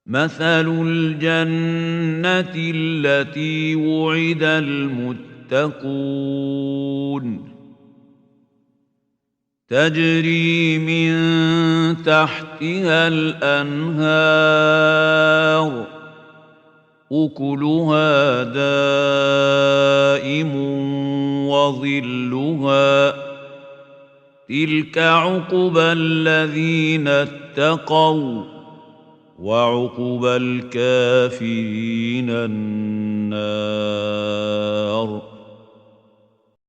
مثل الجنة التي وعد المتقون تجري من تحتها الأنهار أكلها دائم وظلها تلك عقبى الذين اتقوا وعقبى الكافرين النار